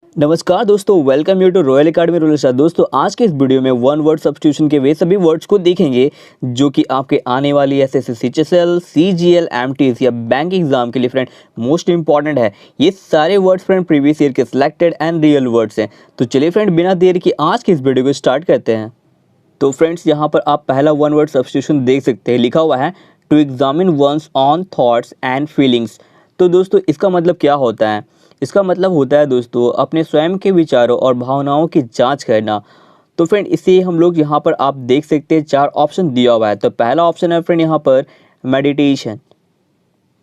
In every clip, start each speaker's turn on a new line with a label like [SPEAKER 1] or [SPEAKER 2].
[SPEAKER 1] नमस्कार दोस्तों, welcome you to Royal Academy Rural Star. दोस्तों आज के इस वीडियो में वन वर्ड सब्स्टिट्यूशन के वे सभी वर्ड्स को देखेंगे जो कि आपके आने वाली एसएससी सीएचएसएल सीजीएल एमटीएस या बैंक एग्जाम के लिए फ्रेंड मोस्ट इंपॉर्टेंट है। ये सारे वर्ड्स फ्रेंड प्रीवियस ईयर के सिलेक्टेड एंड रियल वर्ड्स हैं। तो चलिए फ्रेंड बिना देर की आज के इस वीडियो को स्टार्ट करते हैं। तो फ्रेंड्स यहाँ पर आप पहला वन वर्ड सब्स्टिट्यूशन देख सकते हैं, लिखा हुआ है to examine one's own thoughts and feelings. तो दोस्तों इसका मतलब क्या होता है? इसका मतलब होता है दोस्तों अपने स्वयं के विचारों और भावनाओं की जांच करना। तो फ्रेंड इसे हम लोग यहाँ पर आप देख सकते हैं, चार ऑप्शन दिया हुआ है। तो पहला ऑप्शन है फ्रेंड यहाँ पर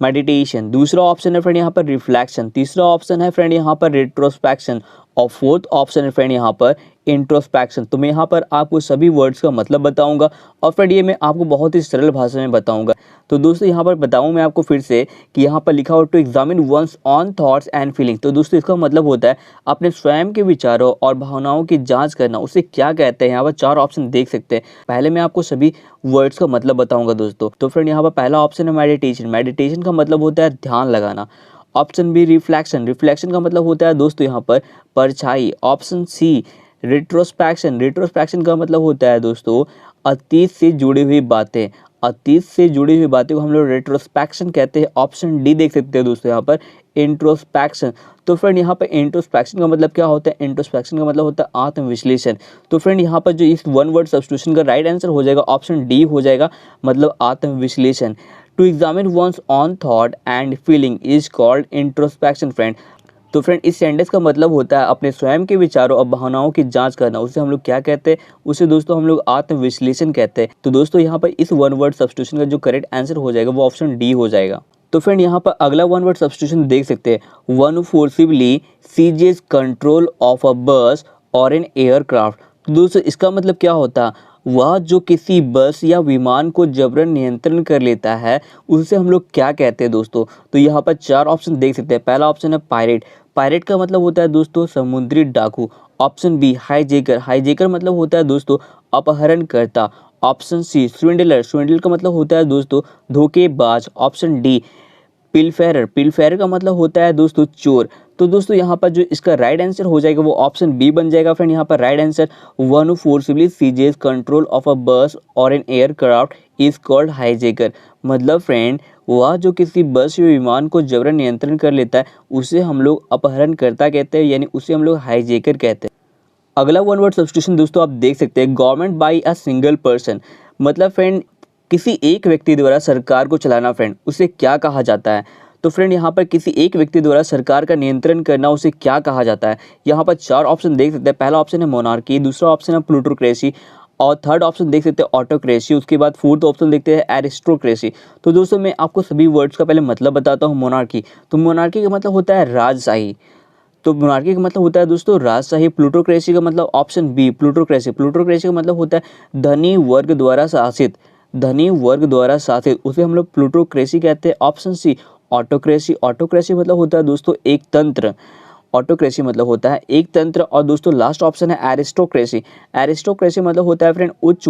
[SPEAKER 1] मेडिटेशन, दूसरा ऑप्शन है फ्रेंड यहाँ पर रिफ्लेक्शन, तीसरा ऑप्शन है फ्रेंड यहाँ पर रेट्रोस्पेक्शन और फोर्थ ऑप्शन है फ्रेंड यहाँ पर इंट्रोस्पेक्शन। तो मैं यहाँ पर आपको सभी वर्ड्स का मतलब बताऊंगा और फ्रेंड ये मैं आपको बहुत ही सरल भाषा में बताऊंगा। तो दोस्तों यहाँ पर बताऊं मैं आपको फिर से कि यहाँ पर लिखा हो to examine one's own thoughts and feeling. तो दोस्तों इसका मतलब होता है अपने स्वयं के विचारों और भावनाओं की जांच करना। उसे क्या कहते हैं? यहाँ पर चार ऑप्शन देख सकते हैं। पहले मैं आपको सभी वर्ड्स का मतलब बताऊंगा दोस्तों। तो फ्रेंड यहाँ पर पहला ऑप्शन है मेडिटेशन का मतलब होता है ध्यान लगाना। ऑप्शन बी रिफ्लेक्शन का मतलब होता है दोस्तों यहाँ पर परछाई। ऑप्शन सी रेट्रोस्पेक्शन का मतलब होता है दोस्तों अतीत से जुड़ी हुई बातें। को हम लोग रेट्रोस्पेक्शन कहते हैं। ऑप्शन डी देख सकते हैं दोस्तों यहाँ पर इंट्रोस्पेक्शन। तो फ्रेंड यहाँ पर इंट्रोस्पेक्शन का मतलब क्या होता है? इंट्रोस्पेक्शन का मतलब होता है आत्मविश्लेषण। तो फ्रेंड यहाँ पर जो इस वन वर्ड सब्स्टिट्यूशन का राइट आंसर हो जाएगा ऑप्शन डी हो जाएगा, मतलब आत्मविश्लेषण। To examine one's own thought and feeling is called introspection friend. तो फ्रेंड इस सेंटेंस का मतलब होता है अपने स्वयं के विचारों और भावनाओं की जांच करना। उसे हम लोग क्या कहते हैं? उसे दोस्तों हम लोग आत्मविश्लेषण कहते हैं। तो दोस्तों यहाँ पर इस वन वर्ड सब्स्टिट्यूशन का जो करेक्ट आंसर हो जाएगा वो ऑप्शन डी हो जाएगा। तो फ्रेंड यहाँ पर अगला वन वर्ड सब्स्टिट्यूशन देख सकते हैं, one forcibly seizes control of a bus or an aircraft. तो दोस्तों इसका मतलब क्या होता है? वह जो किसी बस या विमान को जबरन नियंत्रण कर लेता है उसे हम लोग क्या कहते हैं दोस्तों? तो यहाँ पर चार ऑप्शन देख सकते हैं। पहला ऑप्शन है पायरेट का मतलब होता है दोस्तों समुद्री डाकू। ऑप्शन बी हाईजेकर मतलब होता है दोस्तों अपहरणकर्ता। ऑप्शन सी स्विंडलर का मतलब होता है दोस्तों धोखेबाज। ऑप्शन डी पिलफेरर का मतलब होता है दोस्तों चोर। तो दोस्तों यहाँ पर जो इसका राइट आंसर हो जाएगा वो ऑप्शन बी बन जाएगा फ्रेंड। यहाँ पर right answer one who forcibly seizes control of a bus or an aircraft is called hijacker. मतलब फ्रेंड वह जो किसी बस या विमान को जबरन नियंत्रण कर लेता है उसे हम लोग अपहरणकर्ता कहते हैं, यानी उसे हम लोग हाईजेकर कहते हैं। अगला वन वर्ड सब्स्टिट्यूशन दोस्तों आप देख सकते हैं, government by a single person. मतलब फ्रेंड किसी एक व्यक्ति द्वारा सरकार को चलाना फ्रेंड, उसे क्या कहा जाता है? तो फ्रेंड यहाँ पर किसी एक व्यक्ति द्वारा सरकार का नियंत्रण करना उसे क्या कहा जाता है? यहाँ पर चार ऑप्शन देख सकते हैं। पहला ऑप्शन है मोनार्की, दूसरा ऑप्शन है प्लूटोक्रेसी और थर्ड ऑप्शन देख सकते हैं ऑटोक्रेसी। उसके बाद फोर्थ ऑप्शन देखते हैं एरिस्टोक्रेसी। तो दोस्तों मैं आपको सभी वर्ड्स का पहले मतलब बताता हूँ। मोनार्की, तो मोनार्की का मतलब होता है राजशाही। तो मोनार्की का मतलब होता है दोस्तों राजशाही। प्लूटोक्रेसी का मतलब ऑप्शन बी प्लूटोक्रेसी का मतलब होता है धनी वर्ग द्वारा शासित। उसे हम लोग प्लूटोक्रेसी कहते हैं। ऑप्शन सी ऑटोक्रेसी मतलब होता है दोस्तों एक तंत्र। और दोस्तों लास्ट ऑप्शन है एरिस्टोक्रेसी मतलब होता है फ्रेंड उच्च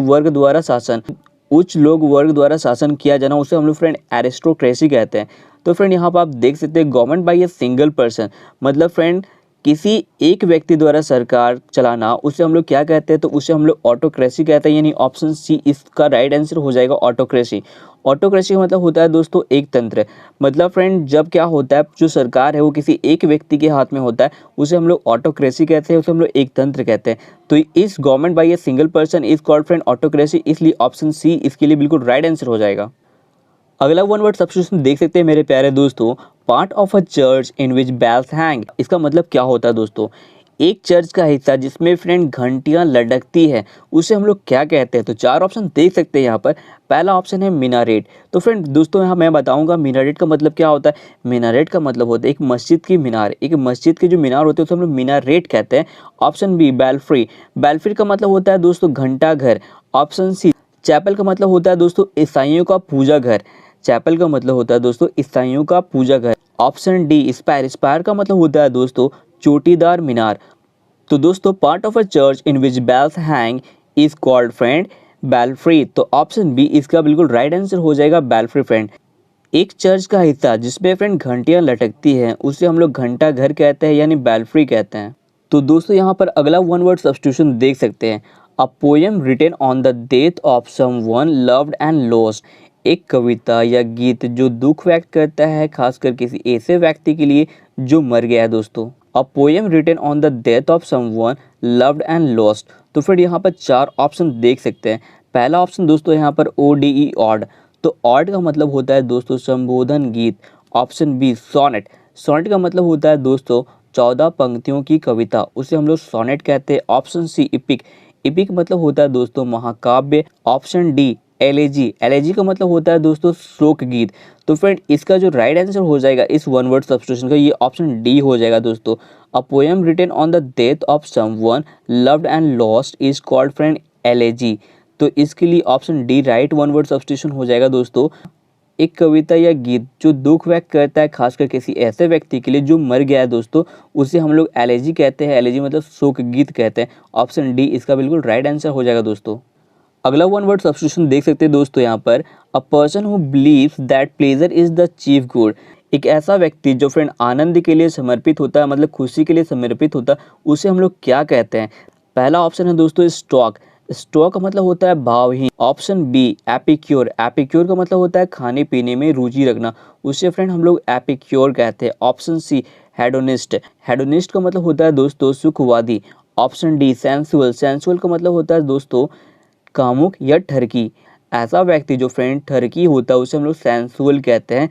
[SPEAKER 1] लोग वर्ग द्वारा शासन किया जाना, उसे हम लोग फ्रेंड एरिस्टोक्रेसी कहते हैं। तो फ्रेंड यहाँ पर आप देख सकते हैं government by a single person, मतलब फ्रेंड किसी एक व्यक्ति द्वारा सरकार चलाना उसे हम लोग क्या कहते हैं? तो उसे हम लोग ऑटोक्रेसी कहते हैं, यानी ऑप्शन सी इसका राइट आंसर हो जाएगा ऑटोक्रेसी का मतलब होता है दोस्तों एक तंत्र। मतलब फ्रेंड जब क्या होता है जो सरकार है वो किसी एक व्यक्ति के हाथ में होता है उसे हम लोग ऑटोक्रेसी कहते हैं, उसे हम लोग एक तंत्र कहते हैं। तो इस government by a single person is called friend autocracy, इसलिए ऑप्शन सी इसके लिए बिल्कुल राइट आंसर हो जाएगा। अगला वन वर्ड सब्स्टिट्यूशन देख सकते हैं मेरे प्यारे दोस्तों, part of a church in which bells hang. इसका मतलब क्या होता है दोस्तों? एक चर्च का हिस्सा जिसमें फ्रेंड घंटियां लटकती है उसे हम लोग क्या कहते हैं? तो चार ऑप्शन देख सकते हैं यहाँ पर। पहला ऑप्शन है मीनारेट। तो फ्रेंड दोस्तों यहाँ मैं बताऊंगा मीनारेट का मतलब क्या होता है। मीनारेट का मतलब होता है एक मस्जिद की मीनार, एक मस्जिद के जो मीनार होते हैं उसे हम लोग मीनारेट कहते हैं। ऑप्शन बी बेल्फ्री का मतलब होता है दोस्तों घंटा घर। ऑप्शन सी चैपल का मतलब होता है दोस्तों ईसाइयों का पूजा घर। ऑप्शन डी स्पायर का मतलब होता है दोस्तों चोटीदार मीनार। तो दोस्तों part of a church in which bells hang is called friend belfry. तो ऑप्शन बी इसका बिल्कुल राइट आंसर हो जाएगा बेल्फ्री फ्रेंड। एक चर्च का हिस्सा जिसपे फ्रेंड घंटियां लटकती हैं उसे हम लोग घंटा घर कहते हैं यानी बेल्फ्री कहते हैं। तो दोस्तों यहाँ पर अगला वन वर्ड सब्स्टिट्यूशन देख सकते हैं, a poem written on the death of someone loved and lost. एक कविता या गीत जो दुख व्यक्त करता है खासकर किसी ऐसे व्यक्ति के लिए जो मर गया है दोस्तों। A poem written on the death of someone loved and lost. तो फिर यहाँ पर 4 ऑप्शन देख सकते हैं। पहला ऑप्शन दोस्तों यहाँ पर ODE ऑड। तो ऑड का मतलब होता है दोस्तों संबोधन गीत। Option B sonnet. सोनेट का मतलब होता है दोस्तों 14 पंक्तियों की कविता, उसे हम लोग सोनेट कहते हैं। Option C EPIC. इपिक मतलब होता है दोस्तों महाकाव्य। Option D elegy. एलेजी का मतलब होता है दोस्तों शोक गीत। तो फ्रेंड इसका जो राइट आंसर हो जाएगा इस वन वर्ड सब्स्टिट्यूशन का, ये ऑप्शन डी हो जाएगा दोस्तों। A poem written on the death of someone loved and lost is called friend elegy. तो इसके लिए option D right one word substitution हो जाएगा दोस्तों। एक कविता या गीत जो दुख व्यक्त करता है खासकर किसी ऐसे व्यक्ति के लिए जो मर गया है दोस्तों, उसे हम लोग एलेजी कहते हैं। एलेजी मतलब शोक गीत कहते हैं। ऑप्शन डी इसका बिल्कुल राइट आंसर हो जाएगा दोस्तों। अगला वन वर्ड सब्स्टिट्यूशन देख सकते हैं दोस्तों यहाँ पर, अ person who believes that pleasure is the chief good. एक ऐसा व्यक्ति जो फ्रेंड आनंद के लिए समर्पित होता है, मतलब खुशी के लिए समर्पित होता है, उसे हम लोग क्या कहते हैं। पहला ऑप्शन है दोस्तों स्टॉक। स्टॉक का मतलब होता है भावहीन। Option B epicure. एपिक्योर का मतलब होता है खाने पीने में रुचि रखना, उसे फ्रेंड हम लोग एपिक्योर कहते हैं। Option C hedonist. हेडोनिस्ट का मतलब होता है दोस्तों सुखवादी। Option D sensual. सेंसुअल का मतलब होता है दोस्तों कामुक या ठरकी। ऐसा व्यक्ति जो फ्रेंड ठरकी होता है उसे हम लोग सेंसुअल कहते हैं।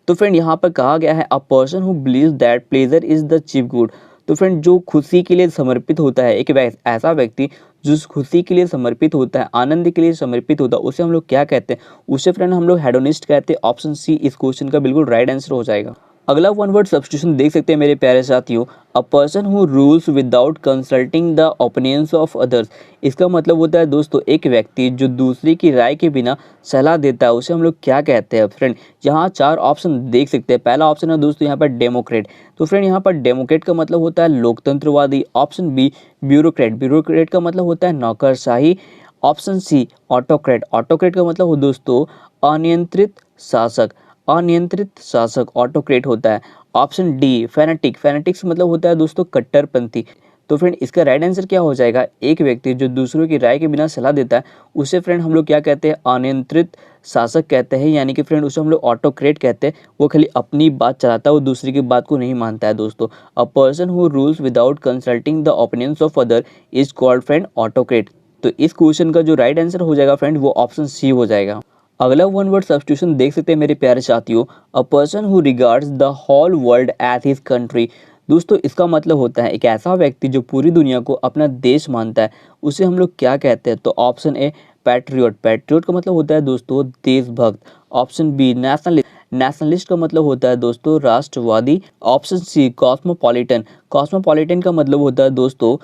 [SPEAKER 1] तो फ्रेंड यहाँ पर कहा गया है अ person who believes that pleasure is the chief good. तो फ्रेंड जो खुशी के लिए समर्पित होता है, एक ऐसा व्यक्ति जो खुशी के लिए समर्पित होता है, आनंद के लिए समर्पित होता है, उसे हम लोग क्या कहते हैं, उसे फ्रेंड हम लोग हेडोनिस्ट कहते हैं। ऑप्शन सी इस क्वेश्चन का बिल्कुल राइट आंसर हो जाएगा। अगला वन वर्ड सब्स्टिट्यूशन देख सकते हैं मेरे प्यारे साथियों, a person who rules without consulting the opinions of others. इसका मतलब होता है दोस्तों एक व्यक्ति जो दूसरे की राय के बिना सलाह देता है, उसे हम लोग क्या कहते हैं। फ्रेंड यहाँ 4 ऑप्शन देख सकते हैं। पहला ऑप्शन है दोस्तों यहाँ पर डेमोक्रेट। तो फ्रेंड यहाँ पर डेमोक्रेट का मतलब होता है लोकतंत्रवादी। Option B bureaucrat. ब्यूरोक्रेट का मतलब होता है नौकरशाही। Option C autocrat. ऑटोक्रेट का मतलब हो दोस्तों अनियंत्रित शासक। अनियंत्रित शासक ऑटोक्रेट होता है। Option D fanatic. फैनेटिक्स मतलब होता है दोस्तों कट्टरपंथी। तो फ्रेंड इसका राइट आंसर क्या हो जाएगा, एक व्यक्ति जो दूसरों की राय के बिना सलाह देता है उसे फ्रेंड हम लोग क्या कहते हैं, अनियंत्रित शासक कहते हैं, यानी कि फ्रेंड उसे हम लोग ऑटोक्रेट कहते हैं। वो खाली अपनी बात चलाता है, वो दूसरे की बात को नहीं मानता है दोस्तों। अ person who rules without consulting the opinions of other is called friend autocrat. तो इस क्वेश्चन का जो राइट आंसर हो जाएगा फ्रेंड वो ऑप्शन सी हो जाएगा। अगला वन वर्ड सब्स्टिट्यूशन देख सकते हैं मेरे प्यारे साथियों, a person who regards the whole world as his country. दोस्तों इसका मतलब होता है एक ऐसा व्यक्ति जो पूरी दुनिया को अपना देश मानता है, उसे हम लोग क्या कहते हैं। तो ऑप्शन ए पैट्रियट। पैट्रियट का मतलब होता है दोस्तों देशभक्त। Option B nationalist. नेशनलिस्ट का मतलब होता है दोस्तों राष्ट्रवादी। Option C cosmopolitan. कॉस्मोपॉलिटन का मतलब होता है दोस्तों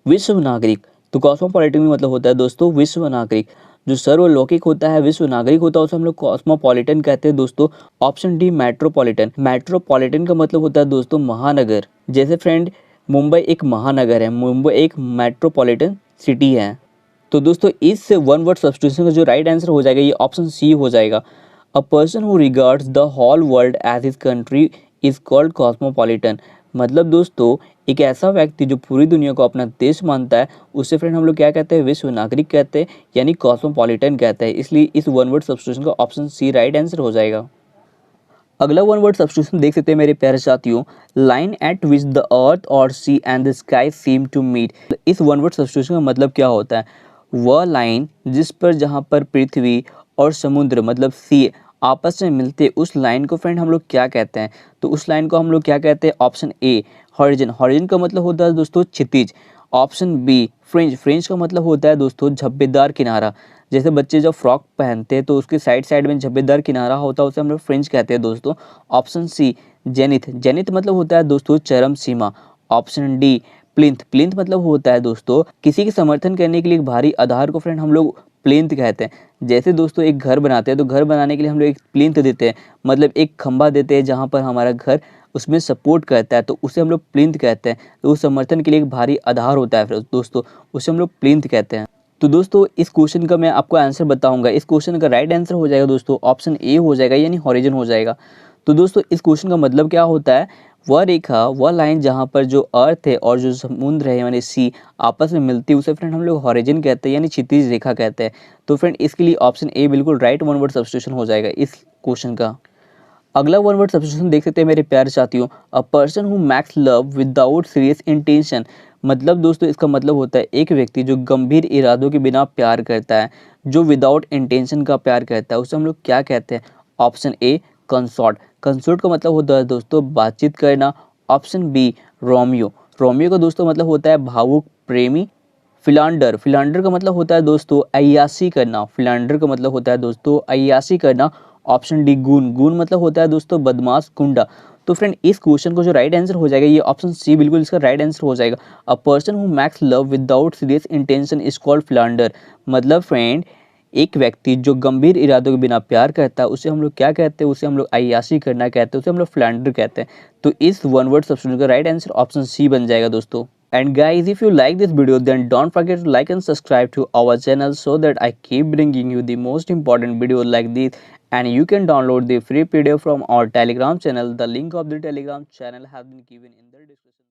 [SPEAKER 1] विश्व नागरिक। तो कॉस्मोपॉलिटन का मतलब होता है दोस्तों विश्व नागरिक। जो सर्वलौकिक होता है, विश्व नागरिक होता है, उसे हम लोग कॉस्मोपॉलिटन कहते हैं दोस्तों। Option D metropolitan. मेट्रोपॉलिटन का मतलब होता है दोस्तों महानगर। जैसे फ्रेंड मुंबई एक महानगर है, मुंबई एक मेट्रोपॉलिटन सिटी है। तो दोस्तों इस वन वर्ड सब्स्टिट्यूशन का जो राइट आंसर हो जाएगा ये ऑप्शन सी हो जाएगा। A person who regards the whole world as his country is called cosmopolitan. मतलब दोस्तों एक ऐसा व्यक्ति जो पूरी दुनिया को अपना देश मानता है, उसे फ्रेंड हम लोग क्या कहते हैं, विश्व नागरिक कहते हैं, यानी कॉस्मोपॉलिटन कहते हैं। इसलिए इस वन वर्ड सब्स्टिट्यूशन का ऑप्शन सी राइट आंसर हो जाएगा। अगला वन वर्ड सब्स्टिट्यूशन देख सकते हैं मेरे प्यारे साथियों, line at which the earth और sea and the sky seem to meet. इस वन वर्ड सब्स्टिट्यूशन का मतलब क्या होता है, वह लाइन जिस पर जहाँ पर पृथ्वी और समुद्र मतलब सी आपस में मिलते, उस लाइन को फ्रेंड हम लोग क्या कहते हैं। तो उस लाइन को हम लोग क्या कहते हैं, ऑप्शन ए हॉरिजन। हॉरिजन का मतलब होता है दोस्तों क्षितिज। Option B fringe. फ्रिंज का मतलब होता है दोस्तों झब्बेदार किनारा। जैसे बच्चे जब फ्रॉक पहनते हैं तो उसके साइड साइड में झब्बेदार किनारा होता है, उसे हम लोग फ्रिंज कहते हैं दोस्तों। Option C zenith. जेनिथ मतलब होता है दोस्तों चरम सीमा। Option D plinth. प्लिंथ मतलब होता है दोस्तों किसी के समर्थन करने के लिए एक भारी आधार को फ्रेंड हम लोग प्लिंथ कहते हैं। जैसे दोस्तों एक घर बनाते हैं तो घर बनाने के लिए हम लोग एक प्लिंथ देते हैं, मतलब एक खंभा देते हैं जहाँ पर हमारा घर उसमें सपोर्ट करता है, तो उसे हम लोग प्लिंथ कहते हैं। तो उस समर्थन के लिए एक भारी आधार होता है फिर दोस्तों, उसे हम लोग प्लिंथ कहते हैं। तो दोस्तों इस क्वेश्चन का मैं आपको आंसर बताऊंगा। इस क्वेश्चन का राइट आंसर हो जाएगा दोस्तों ऑप्शन ए हो जाएगा, यानी हॉरिजन हो जाएगा। तो दोस्तों इस क्वेश्चन का मतलब क्या होता है, वह रेखा, वह लाइन जहाँ पर जो अर्थ है और जो समुद्र है यानी सी आपस में मिलती है, उसे फ्रेंड हम लोग हॉरिजन कहते हैं, यानी क्षितिज रेखा कहते हैं। तो फ्रेंड इसके लिए ऑप्शन ए बिल्कुल राइट वन वर्ड सब्स्टिट्यूशन हो जाएगा इस क्वेश्चन का। अगला वन वर्ड सब्स्टिट्यूशन देख सकते हैं मेरे प्यारे साथियों, a person who max love without serious intention. मतलब दोस्तों इसका मतलब होता है एक व्यक्ति जो गंभीर इरादों के बिना प्यार करता है, जो विदाउट इंटेंशन का प्यार करता है, उसे हम लोग क्या कहते हैं। Option A consort. कंसॉर्ट का मतलब होता है दोस्तों बातचीत करना। Option B Romeo. रोमियो का दोस्तों मतलब होता है भावुक प्रेमी। फिलांडर। फिलांडर का मतलब होता है दोस्तों अय्याशी करना। फिलांडर का मतलब होता है दोस्तों अय्याशी करना। Option D goon. गून मतलब होता है दोस्तों बदमाश, गुंडा। तो फ्रेंड इस क्वेश्चन को जो राइट आंसर हो जाएगा ये ऑप्शन सी बिल्कुल इसका राइट आंसर हो जाएगा। A person who max love without serious intention is called Philander. मतलब फ्रेंड एक व्यक्ति जो गंभीर इरादों के बिना प्यार करता है उसे हम लोग क्या कहते हैं, उसे हम लोग अय्याशी करना कहते हैं, उसे हम लोग फिलांडर कहते हैं। तो इस वन वर्ड सब्स्टिट्यूशन का राइट आंसर ऑप्शन सी बन जाएगा दोस्तों। And guys, if you like this video, then don't forget to like and subscribe to our channel so that I keep bringing you the most important videos like this. And you can download the free PDF from our Telegram channel. The link of the Telegram channel has been given in the description.